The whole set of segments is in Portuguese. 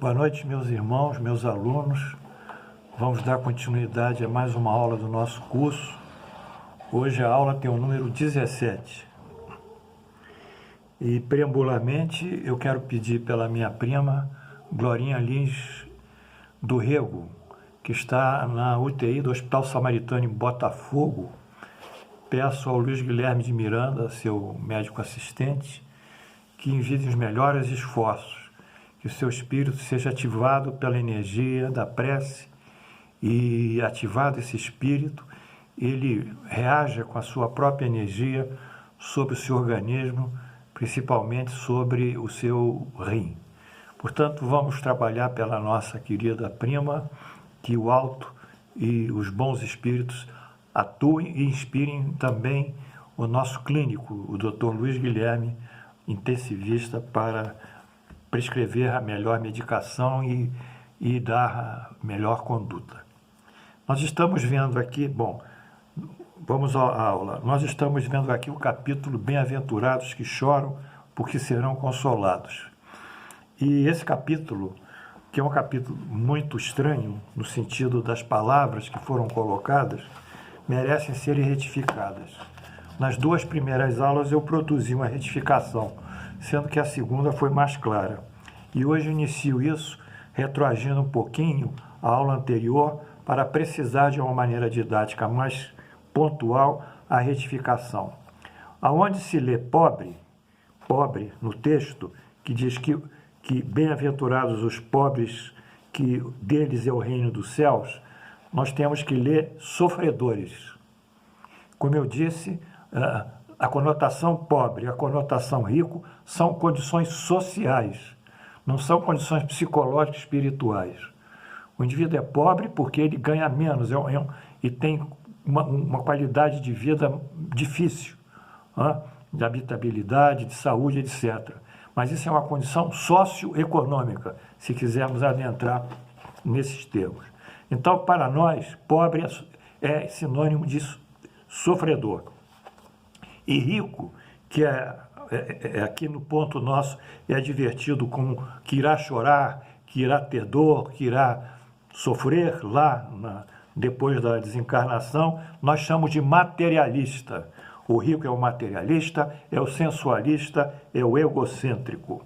Boa noite, meus irmãos, meus alunos. Vamos dar continuidade a mais uma aula do nosso curso. Hoje a aula tem o número 17. E, preambularmente, eu quero pedir pela minha prima, Glorinha Lins do Rego, que está na UTI do Hospital Samaritano em Botafogo. Peço ao Luiz Guilherme de Miranda, seu médico assistente, que envie os melhores esforços, que o seu espírito seja ativado pela energia da prece e, ativado esse espírito, ele reaja com a sua própria energia sobre o seu organismo, principalmente sobre o seu rim. Portanto, vamos trabalhar pela nossa querida prima, que o alto e os bons espíritos atuem e inspirem também o nosso clínico, o Dr. Luiz Guilherme, intensivista, para prescrever a melhor medicação e dar a melhor conduta. Nós estamos vendo aqui, vamos à aula. Nós estamos vendo aqui o capítulo Bem-aventurados que choram, porque serão consolados. E esse capítulo, que é um capítulo muito estranho, no sentido das palavras que foram colocadas, merecem ser retificadas. Nas duas primeiras aulas eu produzi uma retificação, sendo que a segunda foi mais clara. E hoje inicio isso, retroagindo um pouquinho a aula anterior, para precisar de uma maneira didática mais pontual a retificação. Aonde se lê pobre no texto, que diz que bem-aventurados os pobres, que deles é o reino dos céus, nós temos que ler sofredores. Como eu disse, a conotação pobre e a conotação rico são condições sociais, não são condições psicológicas e espirituais. O indivíduo é pobre porque ele ganha menos e tem uma qualidade de vida difícil, de habitabilidade, de saúde, etc. Mas isso é uma condição socioeconômica, se quisermos adentrar nesses termos. Então, para nós, pobre é sinônimo de sofredor. E rico, que aqui no ponto nosso, é advertido como que irá chorar, que irá ter dor, que irá sofrer lá depois da desencarnação, nós chamamos de materialista. O rico é o materialista, é o sensualista, é o egocêntrico.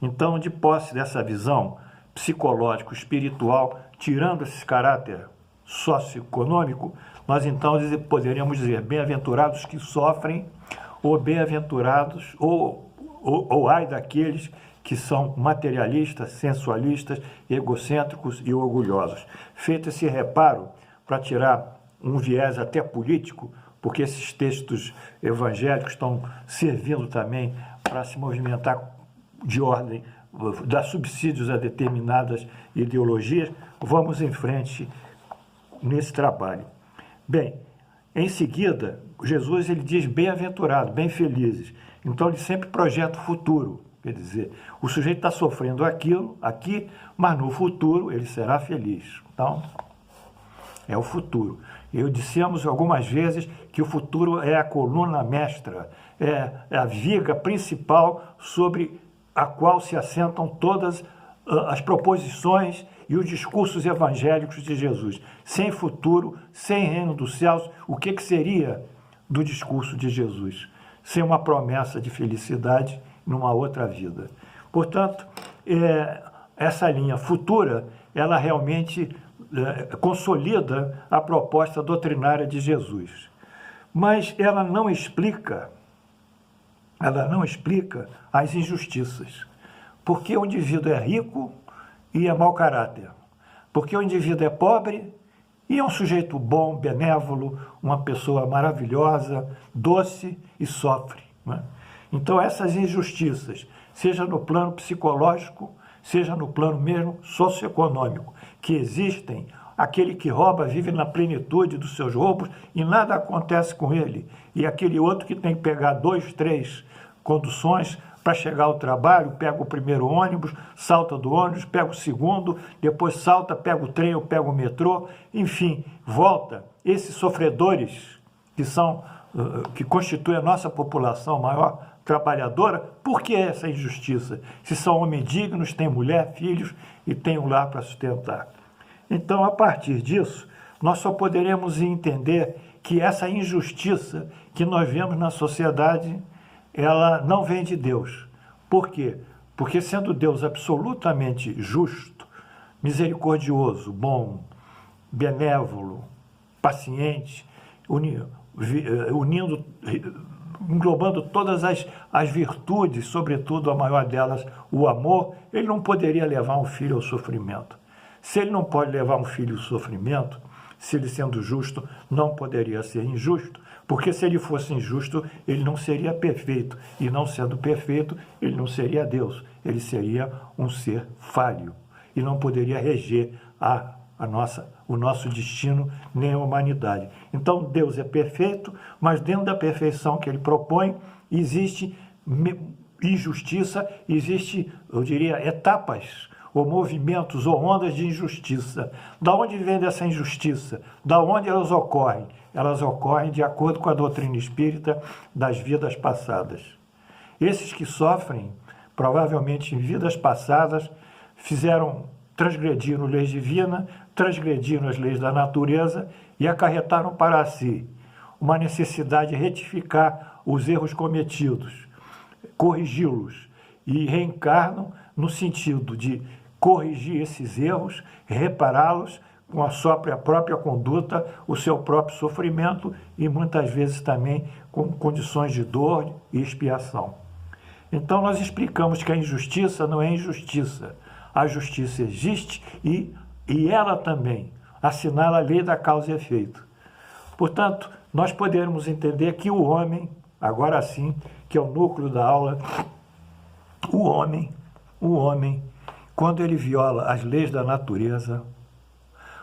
Então, de posse dessa visão psicológico-espiritual, tirando esse caráter socioeconômico, nós então poderíamos dizer bem-aventurados que sofrem, ou bem-aventurados, ou ai daqueles que são materialistas, sensualistas, egocêntricos e orgulhosos. Feito esse reparo, para tirar um viés até político, porque esses textos evangélicos estão servindo também para se movimentar de ordem, dar subsídios a determinadas ideologias, vamos em frente nesse trabalho. Bem, em seguida, Jesus ele diz bem-aventurado, bem felizes. Então ele sempre projeta o futuro. Quer dizer, o sujeito está sofrendo aquilo aqui, mas no futuro ele será feliz. Então, é o futuro. Dissemos algumas vezes que o futuro é a coluna mestra, é a viga principal sobre a qual se assentam todas as proposições e os discursos evangélicos de Jesus. Sem futuro, sem reino dos céus, o que seria do discurso de Jesus? Sem uma promessa de felicidade numa outra vida. Portanto, essa linha futura, ela realmente consolida a proposta doutrinária de Jesus. Mas ela não explica as injustiças. Porque o indivíduo é rico e é mau caráter. Porque o indivíduo é pobre e é um sujeito bom, benévolo, uma pessoa maravilhosa, doce e sofre, né? Então, essas injustiças, seja no plano psicológico, seja no plano mesmo socioeconômico, que existem, aquele que rouba vive na plenitude dos seus roubos e nada acontece com ele. E aquele outro que tem que pegar 2, 3 conduções para chegar ao trabalho, pega o primeiro ônibus, salta do ônibus, pega o segundo, depois salta, pega o trem ou pega o metrô, enfim, volta. Esses sofredores que constituem a nossa população, a maior trabalhadora, por que essa injustiça? Se são homens dignos, têm mulher, filhos e têm um lar para sustentar. Então, a partir disso, nós só poderemos entender que essa injustiça que nós vemos na sociedade, ela não vem de Deus. Por quê? Porque sendo Deus absolutamente justo, misericordioso, bom, benévolo, paciente, unindo, englobando todas as virtudes, sobretudo a maior delas, o amor, ele não poderia levar um filho ao sofrimento. Se ele não pode levar um filho ao sofrimento, se ele sendo justo, não poderia ser injusto, porque se ele fosse injusto, ele não seria perfeito, e não sendo perfeito, ele não seria Deus, ele seria um ser falho, e não poderia reger o nosso destino, nem a humanidade. Então, Deus é perfeito, mas dentro da perfeição que ele propõe, existe injustiça, existe, eu diria, etapas, ou movimentos, ou ondas de injustiça. Da onde vem dessa injustiça? Da onde elas ocorrem? Elas ocorrem de acordo com a doutrina espírita das vidas passadas. Esses que sofrem, provavelmente em vidas passadas, transgrediram leis divinas, transgrediram as leis da natureza e acarretaram para si uma necessidade de retificar os erros cometidos, corrigi-los, e reencarnam no sentido de corrigir esses erros, repará-los com a sua própria conduta, o seu próprio sofrimento e muitas vezes também com condições de dor e expiação. Então nós explicamos que a injustiça não é injustiça. A justiça existe e ela também assinala a lei da causa e efeito. Portanto, nós podemos entender que o homem, agora sim, que é o núcleo da aula, o homem, quando ele viola as leis da natureza,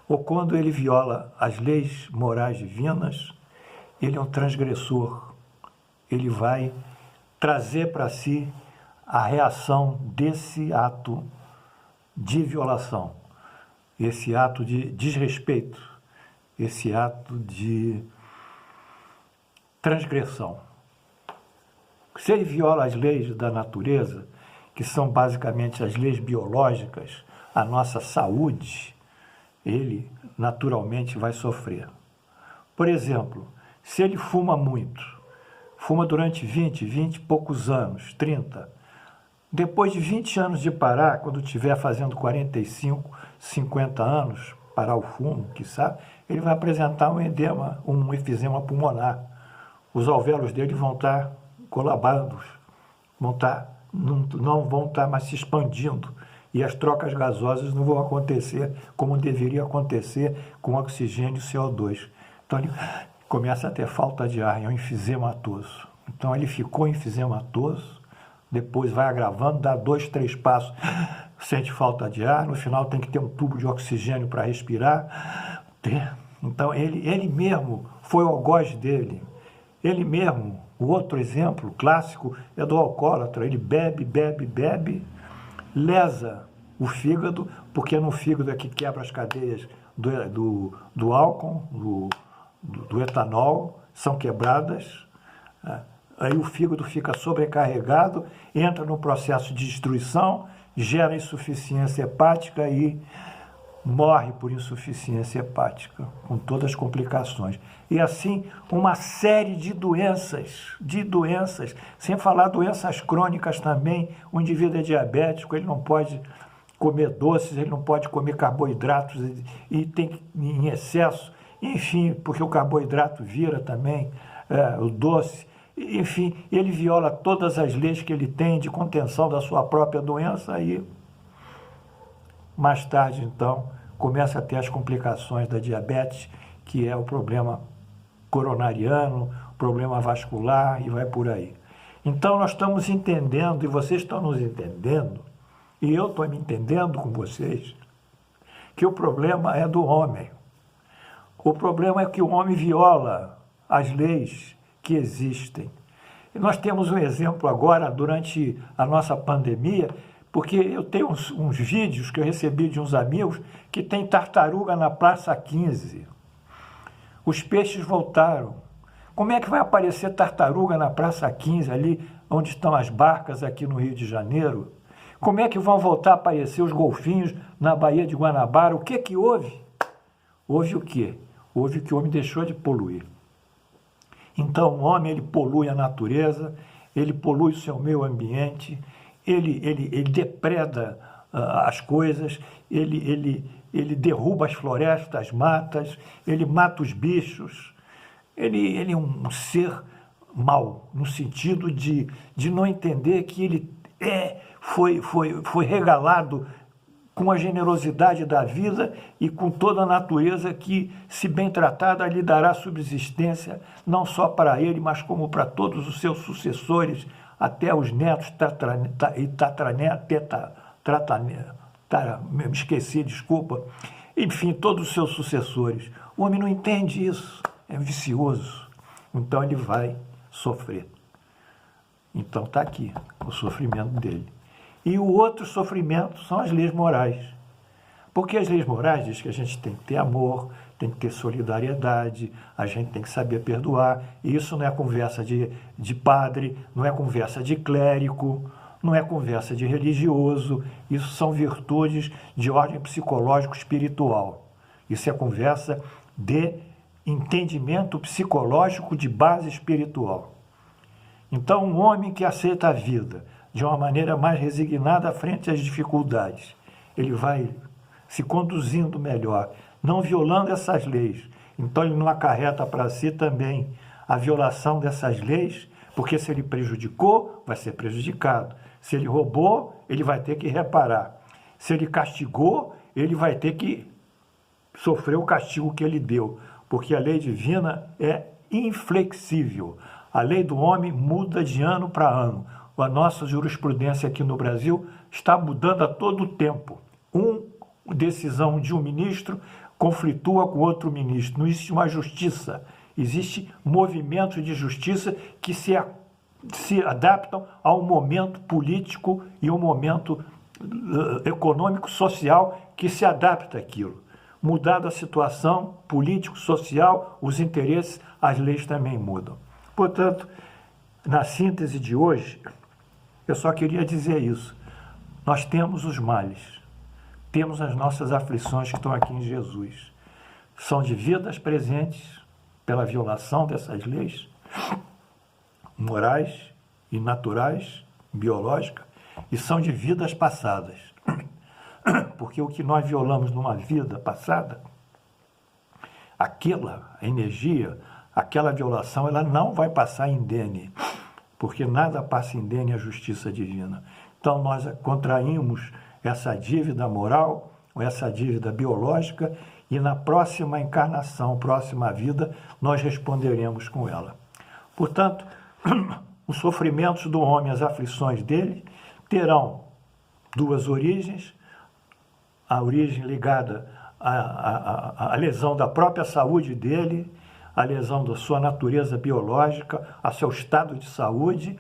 ou quando ele viola as leis morais divinas, ele é um transgressor. Ele vai trazer para si a reação desse ato de violação, esse ato de desrespeito, esse ato de transgressão. Se ele viola as leis da natureza, que são basicamente as leis biológicas, a nossa saúde, ele naturalmente vai sofrer. Por exemplo, se ele fuma muito, fuma durante 20 e poucos anos, 30, depois de 20 anos de parar, quando estiver fazendo 45, 50 anos, parar o fumo, quiçá, ele vai apresentar um edema, um efizema pulmonar. Os alvéolos dele vão estar colabados, não vão estar mais se expandindo, e as trocas gasosas não vão acontecer como deveria acontecer com oxigênio e CO2. Então ele começa a ter falta de ar, é um enfisematoso. Então ele ficou enfisematoso, depois vai agravando, dá 2, 3 passos, sente falta de ar, no final tem que ter um tubo de oxigênio para respirar. Então ele mesmo foi o algoz dele, ele mesmo. O outro exemplo clássico é do alcoólatra, ele bebe, lesa o fígado, porque no fígado é que quebra as cadeias do álcool, do etanol, são quebradas, aí o fígado fica sobrecarregado, entra no processo de destruição, gera insuficiência hepática e morre por insuficiência hepática, com todas as complicações. E assim, uma série de doenças, sem falar doenças crônicas também. O indivíduo é diabético, ele não pode comer doces, ele não pode comer carboidratos e tem em excesso, enfim, porque o carboidrato vira também o doce. Enfim, ele viola todas as leis que ele tem de contenção da sua própria doença e mais tarde, então, começa a ter as complicações da diabetes, que é o problema coronariano, problema vascular e vai por aí. Então, nós estamos entendendo, e vocês estão nos entendendo, e eu estou me entendendo com vocês, que o problema é do homem. O problema é que o homem viola as leis que existem. E nós temos um exemplo agora, durante a nossa pandemia, porque eu tenho uns vídeos que eu recebi de uns amigos que tem tartaruga na Praça 15. Os peixes voltaram. Como é que vai aparecer tartaruga na Praça 15 ali, onde estão as barcas aqui no Rio de Janeiro? Como é que vão voltar a aparecer os golfinhos na Baía de Guanabara? O que houve? Houve o quê? Houve que o homem deixou de poluir. Então o homem ele polui a natureza, ele polui o seu meio ambiente, ele depreda as coisas, ele derruba as florestas, as matas, ele mata os bichos. Ele é um ser mau, no sentido de não entender que ele foi regalado com a generosidade da vida e com toda a natureza que, se bem tratada, lhe dará subsistência, não só para ele, mas como para todos os seus sucessores, até os netos, me esqueci, desculpa, enfim, todos os seus sucessores. O homem não entende isso, é vicioso, então ele vai sofrer. Então está aqui o sofrimento dele. E o outro sofrimento são as leis morais. Porque as leis morais dizem que a gente tem que ter amor, tem que ter solidariedade, a gente tem que saber perdoar. E isso não é conversa de padre, não é conversa de clérigo, não é conversa de religioso. Isso são virtudes de ordem psicológico-espiritual. Isso é conversa de entendimento psicológico de base espiritual. Então, um homem que aceita a vida de uma maneira mais resignada frente às dificuldades, ele vai se conduzindo melhor, não violando essas leis. Então, ele não acarreta para si também a violação dessas leis, porque se ele prejudicou, vai ser prejudicado. Se ele roubou, ele vai ter que reparar. Se ele castigou, ele vai ter que sofrer o castigo que ele deu, porque a lei divina é inflexível. A lei do homem muda de ano para ano. A nossa jurisprudência aqui no Brasil está mudando a todo tempo. Uma decisão de um ministro conflitua com outro ministro. Não existe uma justiça. Existem movimentos de justiça que se adaptam ao momento político e ao momento econômico, social que se adapta àquilo. Mudada a situação político-social, os interesses, as leis também mudam. Portanto, na síntese de hoje, eu só queria dizer isso. Nós temos os males, temos as nossas aflições que estão aqui em Jesus. São de vidas presentes pela violação dessas leis morais e naturais, biológicas, e são de vidas passadas. Porque o que nós violamos numa vida passada, aquela energia, aquela violação, ela não vai passar indene, porque nada passa indene à justiça divina. Então nós contraímos essa dívida moral, ou essa dívida biológica, e na próxima encarnação, próxima vida, nós responderemos com ela. Portanto, os sofrimentos do homem, as aflições dele, terão duas origens: a origem ligada à lesão da própria saúde dele, a lesão da sua natureza biológica, a seu estado de saúde,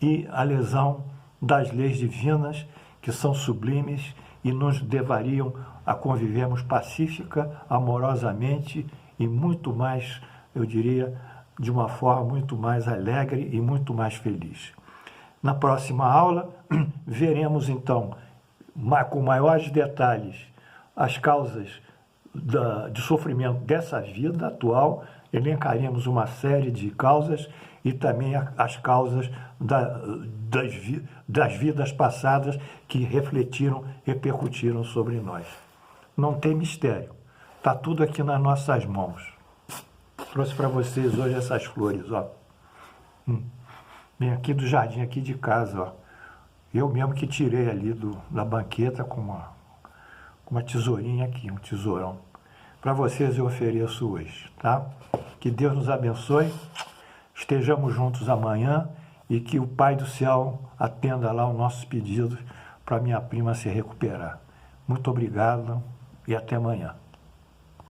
e a lesão das leis divinas, que são sublimes e nos levariam a convivermos pacífica, amorosamente e muito mais, eu diria, de uma forma muito mais alegre e muito mais feliz. Na próxima aula, veremos então, com maiores detalhes, as causas de sofrimento dessa vida atual. Elencaremos uma série de causas e também as causas das vidas passadas que refletiram, repercutiram sobre nós. Não tem mistério, está tudo aqui nas nossas mãos. Trouxe para vocês hoje essas flores, ó. Vem aqui do jardim aqui de casa, ó. Eu mesmo que tirei ali da banqueta com uma tesourinha aqui, um tesourão. Para vocês eu ofereço hoje, tá? Que Deus nos abençoe, estejamos juntos amanhã e que o Pai do Céu atenda lá os nossos pedidos para minha prima se recuperar. Muito obrigado e até amanhã.